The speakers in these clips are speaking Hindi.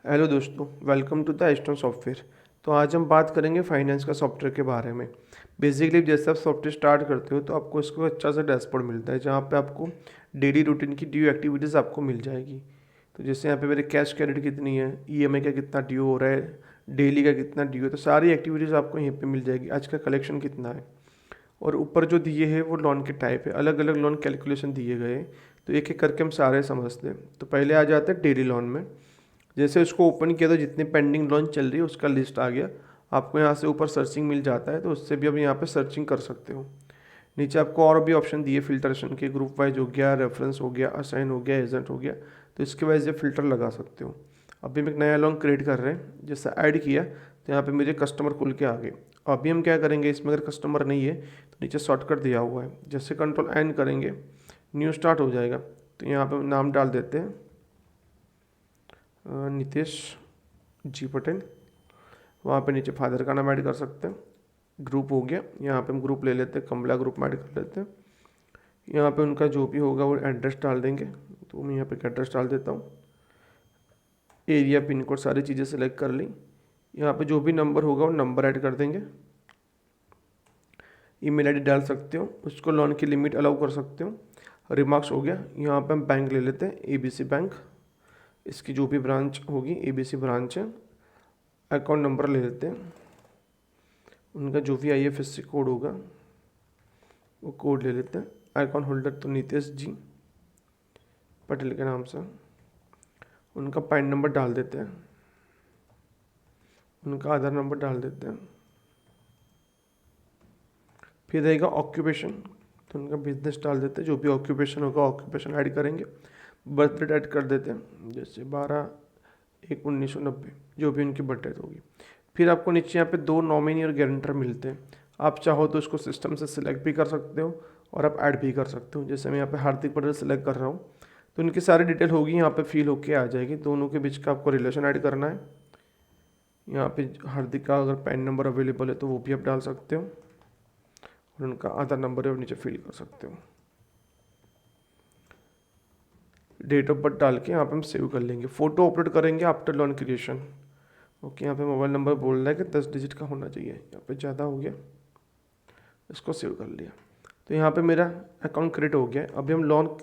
हेलो दोस्तों, welcome to the Aston software. तो आज हम बात करेंगे फाइनेंस का सॉफ्टवेयर के बारे में। बेसिकली जैसे आप सॉफ्टवेयर स्टार्ट करते हो तो आपको इसको अच्छा सा डैशबोर्ड मिलता है जहाँ पे आपको डेली रूटीन की ड्यू एक्टिविटीज़ आपको मिल जाएगी। तो जैसे यहाँ पे मेरे कैश क्रेडिट कितनी है, ईएमआई का कितना ड्यू हो रहा है, डेली का कितना ड्यू है, तो सारी एक्टिविटीज़ आपको यहीं पर मिल जाएगी। आज का कलेक्शन कितना है, और ऊपर जो दिए हैं वो लोन के टाइप है, अलग अलग लोन कैलकुलेशन दिए गए हैं। तो एक एक करके हम सारे समझते हैं। तो पहले आ जाते हैं डेली लोन में। जैसे उसको ओपन किया तो जितनी पेंडिंग लोन चल रही है उसका लिस्ट आ गया। आपको यहाँ से ऊपर सर्चिंग मिल जाता है, तो उससे भी अब यहाँ पे सर्चिंग कर सकते हो। नीचे आपको और भी ऑप्शन दिए फिल्ट्रेशन के, ग्रुप वाइज हो गया, रेफरेंस हो गया, असाइन हो गया, एजेंट हो गया। तो इसके वजह से फिल्टर लगा सकते हो। अभी हम एक नया लोन क्रिएट कर रहे हैं, जैसे ऐड किया तो यहाँ पे मेरे कस्टमर खुल के आ गए। अभी हम क्या करेंगे, इसमें अगर कस्टमर नहीं है तो नीचे शॉर्टकट दिया हुआ है, जैसे कंट्रोल एन करेंगे न्यू स्टार्ट हो जाएगा। तो यहाँ पे नाम डाल देते हैं नितेश जी पटेल। वहाँ पे नीचे फादर का नाम ऐड कर सकते हैं। ग्रुप हो गया, यहाँ पे हम ग्रुप ले लेते हैं, कमला ग्रुप में ऐड कर लेते हैं। यहाँ पे उनका जो भी होगा वो एड्रेस डाल देंगे, तो मैं यहाँ पे एड्रेस डाल देता हूँ। एरिया, पिन कोड, सारी चीज़ें सेलेक्ट कर ली। यहाँ पे जो भी नंबर होगा वो नंबर ऐड कर देंगे। ईमेल आईडी डाल सकते हो, उसको लोन की लिमिट अलाउ कर सकते हो। रिमार्क्स हो गया, यहाँ पे हम बैंक ले लेते हैं, एबीसी बैंक। इसकी जो भी ब्रांच होगी एबीसी ब्रांच है। अकाउंट नंबर ले लेते हैं, उनका जो भी आईएफएससी कोड होगा वो कोड ले लेते हैं। अकाउंट होल्डर तो नितेश जी पटेल के नाम से। उनका पैन नंबर डाल देते हैं, उनका आधार नंबर डाल देते हैं। फिर रहेगा ऑक्यूपेशन, तो उनका बिजनेस डाल देते हैं, जो भी ऑक्यूपेशन होगा ऑक्यूपेशन ऐड करेंगे। बर्थ डेट ऐड कर देते हैं, जैसे 12/1/1990, जो भी उनकी बर्थ डेट होगी। फिर आपको नीचे यहाँ पे दो नॉमिनी और गारंटर मिलते हैं। आप चाहो तो इसको सिस्टम से सिलेक्ट भी कर सकते हो और आप ऐड भी कर सकते हो। जैसे मैं यहाँ पे हार्दिक पटेल सेलेक्ट कर रहा हूँ तो उनकी सारी डिटेल होगी यहाँ पे फिल होके आ जाएगी। दोनों के बीच का आपको रिलेशन ऐड करना है। यहाँ पे हार्दिक का अगर पैन नंबर अवेलेबल है तो वो भी आप डाल सकते हो, और उनका आधार नंबर है वो नीचे फिल कर सकते हो। डेट ऑफ बर्थ डाल के यहाँ पे हम सेव कर लेंगे। फ़ोटो अपलोड करेंगे आफ्टर लोन क्रिएशन। ओके, यहाँ पे मोबाइल नंबर बोल रहा है कि 10 डिजिट का होना चाहिए, यहाँ पे ज़्यादा हो गया, इसको सेव कर लिया। तो यहाँ पे मेरा अकाउंट क्रिएट हो गया है। अभी हम लोन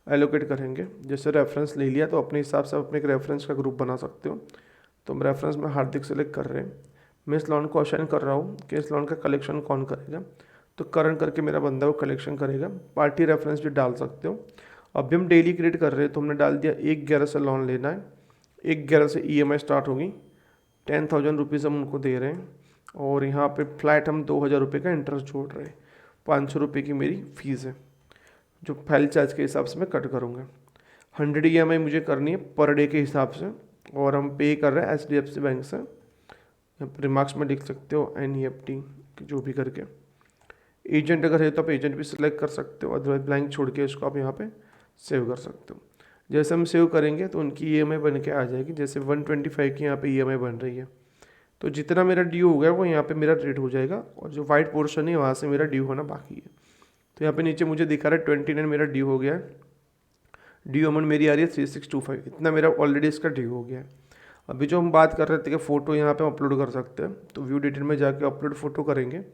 एलोकेट करेंगे। जैसे रेफरेंस ले लिया तो अपने हिसाब से अपने एक रेफरेंस का ग्रुप बना सकते हो। तो हम रेफरेंस में हार्दिक सेलेक्ट कर रहे हैं। मैं इस लोन को असाइन कर रहा हूँ कि इस लोन का कलेक्शन कौन करेगा, तो करंट करके मेरा बंदा वो कलेक्शन करेगा। पार्टी रेफरेंस भी डाल सकते हो। अभी हम डेली क्रिएट कर रहे हैं तो हमने डाल दिया 1/11 से लोन लेना है। 1/11 से ईएमआई स्टार्ट होगी। 10,000 रुपीज़ हम उनको दे रहे हैं, और यहाँ पे फ्लैट हम 2,000 रुपये का इंटरेस्ट जोड़ रहे हैं। 500 रुपये की मेरी फ़ीस है, जो फाइल चार्ज के हिसाब से मैं कट करूँगा। 100 ईएमआई मुझे करनी है पर डे के हिसाब से, और हम पे कर रहे हैं HDFC बैंक से। यहाँ पर रिमार्क्स में लिख सकते हो NEFT जो भी करके। एजेंट अगर है तो आप एजेंट भी सिलेक्ट कर सकते हो, अदरवाइज ब्लैंक छोड़ के इसको आप यहाँ पे सेव कर सकते हो। जैसे हम सेव करेंगे तो उनकी ईएमआई बन के आ जाएगी। जैसे 125 की यहाँ पे ईएमआई बन रही है, तो जितना मेरा ड्यू हो गया वो यहाँ पे मेरा रेट हो जाएगा, और जो वाइट पोर्शन है वहाँ से मेरा ड्यू होना बाकी है। तो यहाँ पे नीचे मुझे दिखा रहा है 29 मेरा ड्यू हो गया है। ड्यू अमाउंट मेरी आ रही है 3625, इतना मेरा ऑलरेडी इसका ड्यू हो गया है। अभी जो हम बात कर रहे थे कि फ़ोटो यहाँ पे अपलोड कर सकते हैं, तो व्यू डिटेल में जाके अपलोड फ़ोटो करेंगे।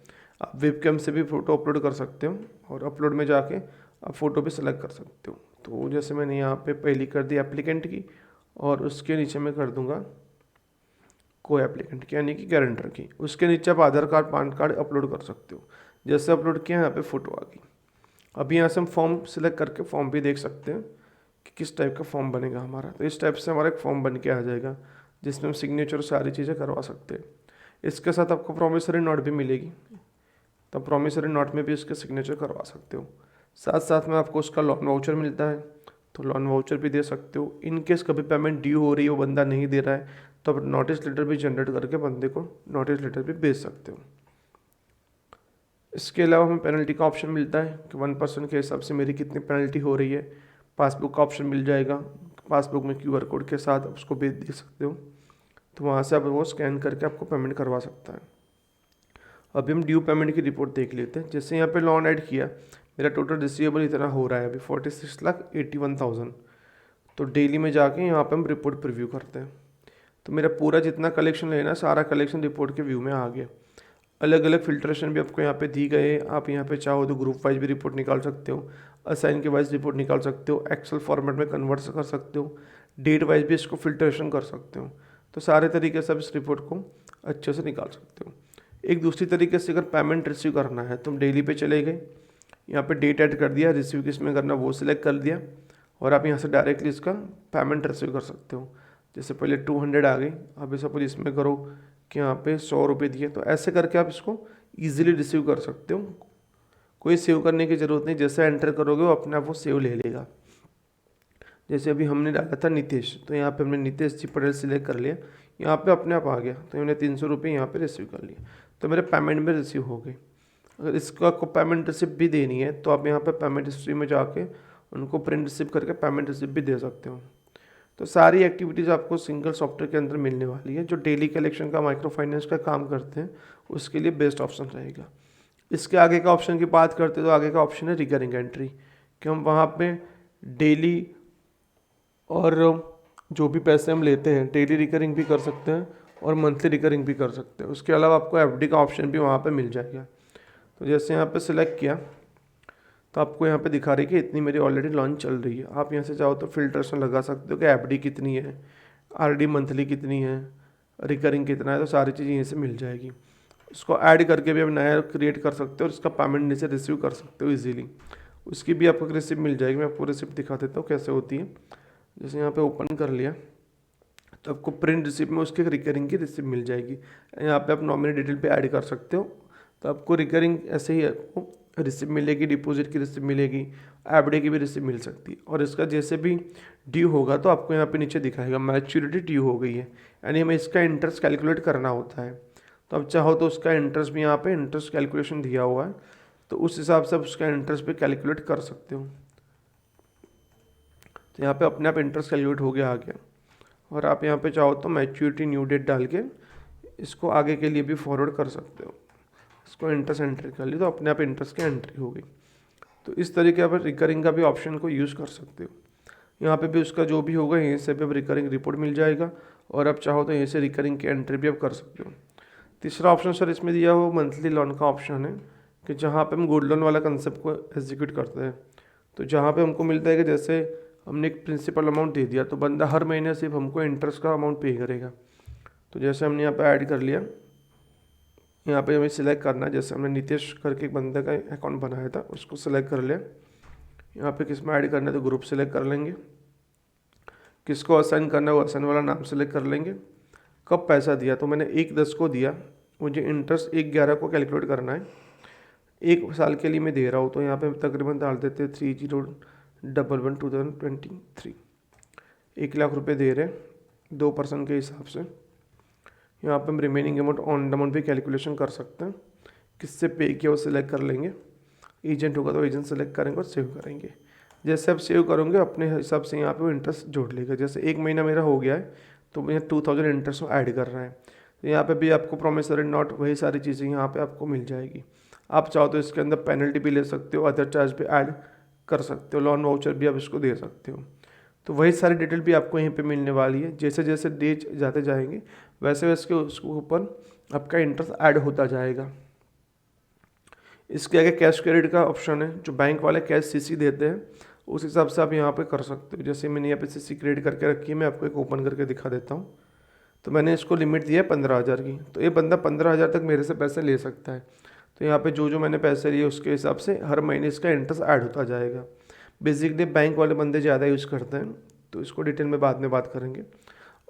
आप वेबकैम से भी फ़ोटो अपलोड कर सकते हो, और अपलोड में जाके आप फ़ोटो भी सेलेक्ट कर सकते हो। तो जैसे मैंने यहाँ पे पहली कर दी एप्लीकेंट की, और उसके नीचे मैं कर दूँगा को एप्लीकेंट की, यानी कि गारंटर की। उसके नीचे आप आधार कार्ड, पैन कार्ड अपलोड कर सकते हो। जैसे अपलोड किया यहाँ पे फ़ोटो आ गई। अभी यहाँ से हम फॉर्म सेलेक्ट करके फॉर्म भी देख सकते हैं कि किस टाइप का फॉर्म बनेगा हमारा। तो इस टाइप से हमारा एक फॉर्म बन के आ जाएगा, जिसमें हम सिग्नेचर सारी चीज़ें करवा सकते हैं। इसके साथ आपको प्रॉमिसरी नोट भी मिलेगी, तो प्रॉमिसरी नोट में भी उसके सिग्नेचर करवा सकते हो। साथ साथ में आपको उसका लोन वाउचर मिलता है, तो लोन वाउचर भी दे सकते हो। इन केस कभी पेमेंट ड्यू हो रही है, वो बंदा नहीं दे रहा है, तो आप नोटिस लेटर भी जनरेट करके बंदे को नोटिस लेटर भी भेज सकते हो। इसके अलावा हमें पेनल्टी का ऑप्शन मिलता है कि 1% के हिसाब से मेरी कितनी पेनल्टी हो रही है। पासबुक का ऑप्शन मिल जाएगा, पासबुक में QR कोड के साथ आप उसको भेज दे सकते हो, तो वहाँ से आप वो स्कैन करके आपको पेमेंट करवा सकता है। अभी हम ड्यू पेमेंट की रिपोर्ट देख लेते हैं। जैसे यहाँ पे लोन ऐड किया, मेरा टोटल रिसीवेबल इतना हो रहा है अभी 46,81,000। तो डेली में जाके यहाँ पे हम रिपोर्ट प्रीव्यू करते हैं। तो मेरा पूरा जितना कलेक्शन लेना सारा कलेक्शन रिपोर्ट के व्यू में आ गया। अलग अलग फिल्ट्रेशन भी आपको यहाँ पे दी गए हैं। आप यहाँ पे चाहो तो ग्रुप वाइज भी रिपोर्ट निकाल सकते हो, असाइन के वाइज रिपोर्ट निकाल सकते हो, एक्सेल फॉर्मेट में कन्वर्ट कर सकते हो, डेट वाइज भी इसको फिल्ट्रेशन कर सकते हो। तो सारे तरीके से आप इस रिपोर्ट को अच्छे से निकाल सकते हो। एक दूसरी तरीके से अगर पेमेंट रिसीव करना है, तुम डेली पे चले गए, यहाँ पे डेट ऐड कर दिया, रिसीव किस में करना वो सिलेक्ट कर दिया, और आप यहाँ से डायरेक्टली इसका पेमेंट रिसीव कर सकते हो। जैसे पहले 200 आ गई, अभी सपोज इसमें करो कि यहाँ पे 100 रुपये दिए, तो ऐसे करके आप इसको ईजिली रिसीव कर सकते हो। कोई सेव करने की ज़रूरत नहीं, जैसे एंटर करोगे वो अपने आप वो सेव ले लेगा। जैसे अभी हमने डाला था नितेश, तो यहाँ पे हमने नितेश जी पटेल सिलेक्ट कर लिया, यहाँ पे अपने आप आ गया, तो हमने 300 रुपये यहाँ पे रिसीव कर लिया, तो मेरे पेमेंट में रिसीव हो गई। अगर इसको आपको पेमेंट रिसिप्ट भी देनी है तो आप यहाँ पे पेमेंट हिस्ट्री में जाके उनको प्रिंट रिसिप्ट करके पेमेंट रिसिप्ट भी दे सकते हो। तो सारी एक्टिविटीज़ आपको सिंगल सॉफ्टवेयर के अंदर मिलने वाली है। जो डेली कलेक्शन का माइक्रो फाइनेंस का काम करते हैं उसके लिए बेस्ट ऑप्शन रहेगा। इसके आगे का ऑप्शन की बात करते हैं तो आगे का ऑप्शन है रिकरिंग एंट्री, कि हम वहाँ पे डेली और जो भी पैसे हम लेते हैं डेली रिकरिंग भी कर सकते हैं और मंथली रिकरिंग भी कर सकते हैं। उसके अलावा आपको एफडी का ऑप्शन भी वहाँ पे मिल जाएगा। तो जैसे यहाँ पे सिलेक्ट किया तो आपको यहाँ पे दिखा रही है कि इतनी मेरी ऑलरेडी लॉन्च चल रही है। आप यहाँ से चाहो तो फिल्ट्रेशन लगा सकते हो कि एफडी कितनी है, आरडी मंथली कितनी है, रिकरिंग कितना है, तो सारी चीज़ें यहीं से मिल जाएगी। इसको ऐड करके भी आप नया क्रिएट कर सकते हो और इसका पेमेंट नीचे रिसीव कर सकते हो इजीली। उसकी भी आपको रिसिप्ट मिल जाएगी। मैं आपको रिसिप्ट दिखा देता हूँ कैसे होती है। जैसे यहाँ पे ओपन कर लिया तो आपको प्रिंट रिसिप्ट में उसके रिकरिंग की रिसिप्ट मिल जाएगी। यहाँ पे आप नॉमिनी डिटेल पे ऐड कर सकते हो, तो आपको रिकरिंग ऐसे ही आपको रिसिप्ट मिलेगी, डिपॉजिट की रिसिप्ट मिलेगी, एफडी की भी रिसिप्ट मिल सकती है। और इसका जैसे भी ड्यू होगा तो आपको यहाँ पे नीचे दिखाएगा मैच्योरिटी ड्यू हो गई है, यानी हमें इसका इंटरेस्ट कैलकुलेट करना होता है। तो अब चाहो तो उसका इंटरेस्ट भी यहाँ पे इंटरेस्ट कैलकुलेशन दिया हुआ है, तो उस हिसाब से आप उसका इंटरेस्ट भी कैलकुलेट कर सकते हो। तो यहाँ पे अपने आप इंटरेस्ट कैलकुलेट हो गया आ गया। और आप यहाँ पे चाहो तो मैच्योरिटी न्यू डेट डाल के इसको आगे के लिए भी फॉरवर्ड कर सकते हो। इसको इंटरेस्ट एंट्री कर ली तो अपने आप इंटरेस्ट की एंट्री हो गई। तो इस तरीके आप रिकरिंग का भी ऑप्शन को यूज़ कर सकते हो। यहाँ पे भी उसका जो भी होगा यहीं से भी अब रिकरिंग रिपोर्ट मिल जाएगा, और आप चाहो तो यहीं से रिकरिंग की एंट्री भी आप कर सकते हो। तीसरा ऑप्शन सर इसमें दिया हुआ मंथली लोन का ऑप्शन है, कि जहाँ पे हम गोल्ड लोन वाला कंसेप्ट को एग्जीक्यूट करते हैं। तो जहाँ पे हमको मिलता है कि जैसे हमने एक प्रिंसिपल अमाउंट दे दिया तो बंदा हर महीने सिर्फ हमको इंटरेस्ट का अमाउंट पे करेगा। तो जैसे हमने यहाँ पे ऐड कर लिया, यहाँ पे हमें सिलेक्ट करना है, जैसे हमने नितेश करके एक बंदे का अकाउंट बनाया था उसको सिलेक्ट कर लिया। यहाँ पे किस में ऐड करना है तो ग्रुप सिलेक्ट कर लेंगे, किसको असाइन करना है वो असाइन वाला नाम सेलेक्ट कर लेंगे। कब पैसा दिया तो मैंने 1/10 को दिया, मुझे इंटरेस्ट 1/11 को कैलकुलेट करना है। 1 साल के लिए मैं दे रहा हूँ, तो यहाँ पे तकरीबन डाल देते 30/11/2023। 1 लाख रुपए दे रहे हैं 2% के हिसाब से। यहाँ पे हम रिमेनिंग अमाउंट ऑन अमाउंट भी कैलकुलेशन कर सकते हैं, किससे पे किया वो सिलेक्ट कर लेंगे। एजेंट होगा तो एजेंट सेलेक्ट करेंगे और सेव करेंगे। जैसे आप सेव करोगे अपने हिसाब से यहाँ पे वो इंटरेस्ट जोड़ लेगा। जैसे 1 महीना मेरा हो गया है तो यहाँ 2000 इंटरेस्ट ऐड कर रहा है, तो यहाँ पे भी आपको प्रोमिसरी नोट वही सारी चीज़ें यहाँ पे आपको मिल जाएगी। आप चाहो तो इसके अंदर पेनल्टी भी ले सकते हो, अदर चार्ज भी ऐड कर सकते हो, लोन वाउचर भी आप इसको दे सकते हो। तो वही सारी डिटेल भी आपको यहीं पे मिलने वाली है। जैसे जैसे डेज जाते जाएंगे वैसे वैसे उसके ऊपर आपका इंटरेस्ट ऐड होता जाएगा। इसके आगे कैश क्रेडिट का ऑप्शन है, जो बैंक वाले कैश सीसी देते हैं उस हिसाब से आप यहाँ पे कर सकते हो। जैसे मैंने यहाँ पे सीसी क्रेडिट करके रखी है, मैं आपको एक ओपन करके दिखा देता हूँ। तो मैंने इसको लिमिट दिया है 15,000 की, तो ये बंदा 15,000 तक मेरे से पैसे ले सकता है। तो यहाँ पे जो जो मैंने पैसे लिए उसके हिसाब से हर महीने इसका इंटरेस्ट ऐड होता जाएगा। बेसिकली बैंक वाले बंदे ज़्यादा यूज़ करते हैं, तो इसको डिटेल में बाद में बात करेंगे।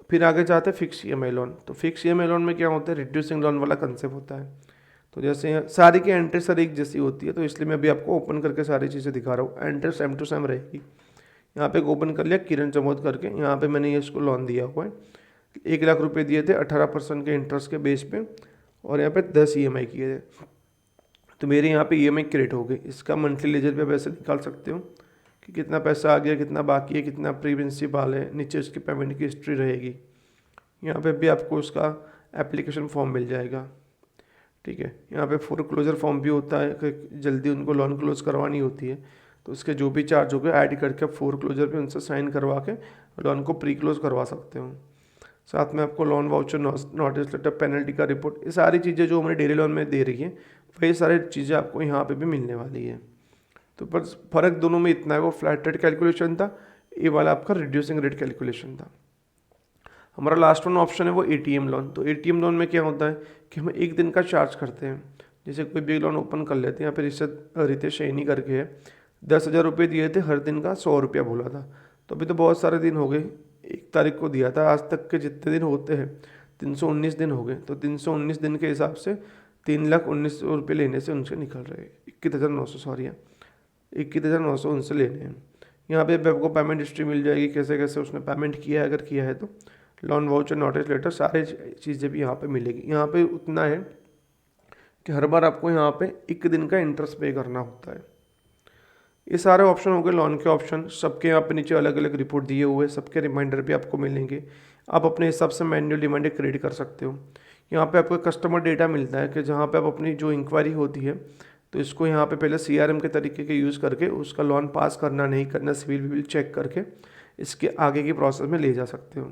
फिर आगे जाते हैं फिक्स EMI लोन। तो फिक्स EMI लोन में क्या होता है, रिड्यूसिंग लोन वाला कंसेप्ट होता है। तो जैसे सारी की एंट्री सर एक जैसी होती है, तो इसलिए मैं अभी आपको ओपन करके सारी चीज़ें दिखा रहा हूँ। एंट्री सेम टू सेम रहेगी। यहाँ पे ओपन कर लिया किरण चमोद करके, यहाँ पे मैंने ये इसको लोन दिया हुआ है। 1 लाख रुपए दिए थे 18% के इंटरेस्ट के बेस पे, और यहाँ पे 10 EMI किए थे। तो मेरे यहाँ पे EMI क्रिएट हो गई। इसका मंथली लेजर पे पैसे निकाल सकते हो कि कितना पैसा आ गया, कितना बाकी है, कितना प्री प्रिंसिपल है। नीचे उसकी पेमेंट की हिस्ट्री रहेगी। यहाँ पे भी आपको उसका एप्लीकेशन फॉर्म मिल जाएगा, ठीक है। यहाँ पे फोरक्लोजर फॉर्म भी होता है कि जल्दी उनको लोन क्लोज करवानी होती है, तो उसके जो भी चार्ज हो गए ऐड करके आप फोरक्लोजर पे उनसे साइन करवा के लोन को प्री क्लोज करवा सकते हो। साथ में आपको loan voucher, notice letter, penalty का रिपोर्ट, ये सारी चीज़ें जो हमारे डेली लोन में दे रही है वही सारी चीज़ें आपको यहाँ पे भी मिलने वाली है। तो पर फ़र्क दोनों में इतना है, वो फ्लैट रेट कैलकुलेशन था, ये वाला आपका रिड्यूसिंग रेट कैलकुलेशन था। हमारा लास्ट वन ऑप्शन है वो एटीएम लोन। तो एटीएम लोन में क्या होता है कि हम एक दिन का चार्ज करते हैं। जैसे कोई भी लोन ओपन कर लेते हैं, यहाँ पे रितेश सैनी करके है, 10,000 रुपये दिए थे, हर दिन का 100 रुपया बोला था। तो अभी तो बहुत सारे दिन हो गए, 1 तारीख को दिया था, आज तक के जितने दिन होते हैं 319 दिन हो गए। तो 319 दिन के हिसाब से 3,19,000 रुपये लेने से उनसे निकल रहे हैं, 21,900, सॉरी 21,900 उनसे लेने हैं। यहाँ पे आपको पेमेंट हिस्ट्री मिल जाएगी, कैसे कैसे उसने पेमेंट किया है, अगर किया है तो लोन वाउचर, नोटिस लेटर, सारे चीज़ें भी यहाँ पे मिलेगी। यहाँ पे उतना है कि हर बार आपको यहाँ पे 1 दिन का इंटरेस्ट पे करना होता है। ये सारे ऑप्शन हो गए लोन के ऑप्शन। सबके यहाँ पे नीचे अलग अलग रिपोर्ट दिए हुए, सबके रिमाइंडर भी आपको मिलेंगे। आप अपने हिसाब से मैन्युअल रिमाइंडर क्रिएट कर सकते हो। यहाँ पे आपको कस्टमर डेटा मिलता है कि जहाँ पे आप अपनी जो इंक्वायरी होती है, तो इसको यहाँ पे पहले CRM के तरीके के यूज़ करके उसका लोन पास करना नहीं करना, सिविल विविल चेक करके इसके आगे की प्रोसेस में ले जा सकते हो।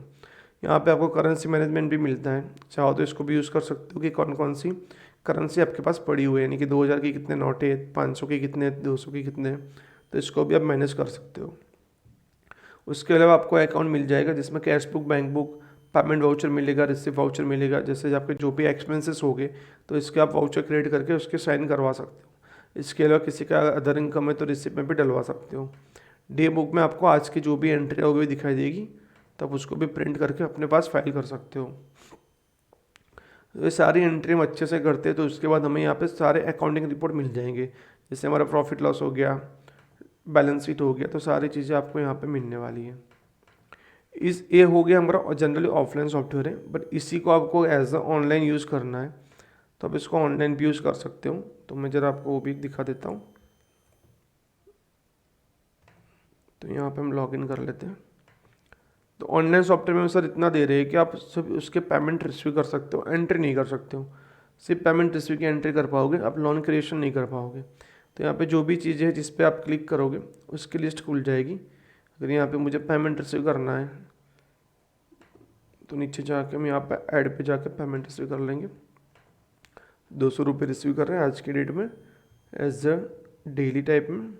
यहाँ पे आपको करेंसी मैनेजमेंट भी मिलता है, चाहो तो इसको भी यूज़ कर सकते हो कि कौन कौन सी करेंसी आपके पास पड़ी हुई है, यानी कि 2,000 की कितने नोट है, 500 की कितने, 200 की कितने, तो इसको भी आप मैनेज कर सकते हो। उसके अलावा आपको अकाउंट मिल जाएगा जिसमें cash book, bank book, payment voucher मिलेगा, रिसिप्ट वाउचर मिलेगा। जैसे आपके जो भी एक्सपेंसेस हो गए तो इसके आप वाउचर क्रिएट करके उसके साइन करवा सकते हो। इसके अलावा किसी का अदर इनकम है तो रिसिप्ट में भी डलवा सकते हो। डे बुक में आपको आज की जो भी एंट्री होगी दिखाई देगी, तब उसको भी प्रिंट करके अपने पास फाइल कर सकते हो। ये सारी एंट्री हम अच्छे से करते हैं तो उसके बाद हमें यहाँ पे सारे अकाउंटिंग रिपोर्ट मिल जाएंगे। जैसे हमारा प्रॉफिट लॉस हो गया, बैलेंस शीट हो गया, तो सारी चीज़ें आपको यहाँ पे मिलने वाली है। ये हो गया हमारा जनरली ऑफलाइन सॉफ्टवेयर है, बट इसी को आपको एज अ ऑनलाइन यूज़ करना है तो आप इसको ऑनलाइन भी यूज़ कर सकते हो। तो मैं ज़रा आपको वो भी दिखा देता हूँ। तो यहाँ पे हम लॉगिन कर लेते हैं। तो ऑनलाइन सॉफ्टवेयर में सर इतना दे रहे हैं कि आप सब उसके पेमेंट रिसीव कर सकते हो, एंट्री नहीं कर सकते हो। सिर्फ पेमेंट रिसीव की एंट्री कर पाओगे, आप लोन क्रिएशन नहीं कर पाओगे। तो यहाँ पे जो भी चीज़ें हैं जिस पे आप क्लिक करोगे उसकी लिस्ट खुल जाएगी। अगर यहाँ पे मुझे पेमेंट रिसीव करना है तो नीचे जाके हम यहाँ पे ऐड पे जाके पेमेंट रिसीव कर लेंगे। 200 रुपये रिसीव कर रहे हैं आज की डेट में एज अ डेली टाइप में,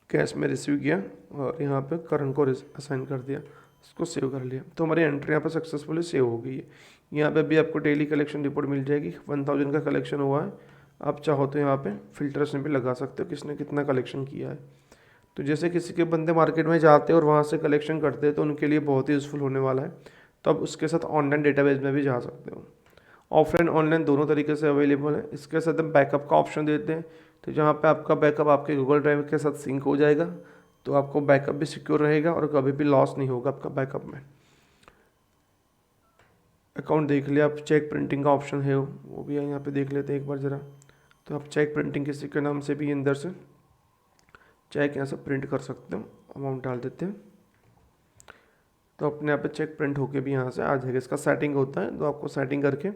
कैश में रिसीव किया और यहाँ पे करंट को असाइन कर दिया, इसको सेव कर लिया। तो हमारी एंट्री यहाँ पे सक्सेसफुली सेव हो गई है। यहाँ पे भी आपको डेली कलेक्शन रिपोर्ट मिल जाएगी, 1000 का कलेक्शन हुआ है। आप चाहो तो यहाँ पे फिल्टर्स में भी लगा सकते हो किसने कितना कलेक्शन किया है। तो जैसे किसी के बंदे मार्केट में जाते हैं और वहाँ से कलेक्शन करते हैं तो उनके लिए बहुत ही यूज़फुल होने वाला है। तो आप उसके साथ ऑनलाइन डेटाबेस में भी जा सकते हो। ऑफलाइन ऑनलाइन दोनों तरीके से अवेलेबल है। इसके साथ हम बैकअप का ऑप्शन देते हैं, तो जहाँ पे आपका बैकअप आपके गूगल ड्राइव के साथ सिंक हो जाएगा तो आपको बैकअप भी सिक्योर रहेगा और कभी भी लॉस नहीं होगा आपका बैकअप में। अकाउंट देख लिया आप, चेक प्रिंटिंग का ऑप्शन है वो भी यहाँ पे देख लेते हैं एक बार ज़रा। तो आप चेक प्रिंटिंग किसी के नाम से भी अंदर से चेक यहाँ से प्रिंट कर सकते हो, अमाउंट डाल देते हैं तो अपने यहाँ पे चेक प्रिंट होके भी यहाँ से आ जाएगा। इसका सेटिंग होता है तो आपको सेटिंग करके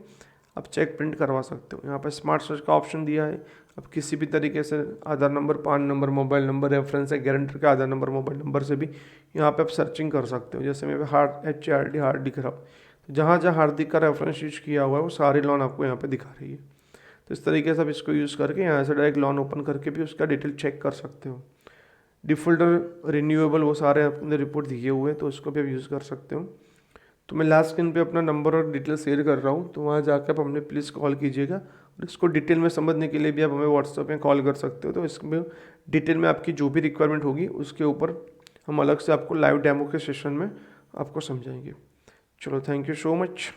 आप चेक प्रिंट करवा सकते हो। यहाँ पे स्मार्ट सर्च का ऑप्शन दिया है, अब किसी भी तरीके से आधार नंबर, पान नंबर, मोबाइल नंबर, रेफरेंस है गारंटर का आधार नंबर, मोबाइल नंबर से भी यहाँ पे आप सर्चिंग कर सकते हो। जैसे मेरे HARD हार्ड दिख रहा हो, तो जहाँ जहाँ हार्दिक का रेफरेंस यूज किया हुआ है वो सारे लोन आपको यहाँ पे दिखा रही है। तो इस तरीके से आप इसको यूज़ करके यहाँ से डायरेक्ट लोन ओपन करके भी उसका डिटेल चेक कर सकते हो। डिफ़ॉल्टर, रिन्यूएबल, वो सारे अपने रिपोर्ट दिए हुए हैं तो उसको भी आप यूज़ कर सकते हो। तो मैं लास्ट स्क्रीन पे अपना नंबर और डिटेल शेयर कर रहा हूँ, तो वहाँ जाकर आप हमें प्लीज़ कॉल कीजिएगा और इसको डिटेल में समझने के लिए भी आप हमें व्हाट्सएप में कॉल कर सकते हो। तो इसमें डिटेल में आपकी जो भी रिक्वायरमेंट होगी उसके ऊपर हम अलग से आपको लाइव डेमो के सेशन में आपको समझाएंगे। चलो, थैंक यू सो मच।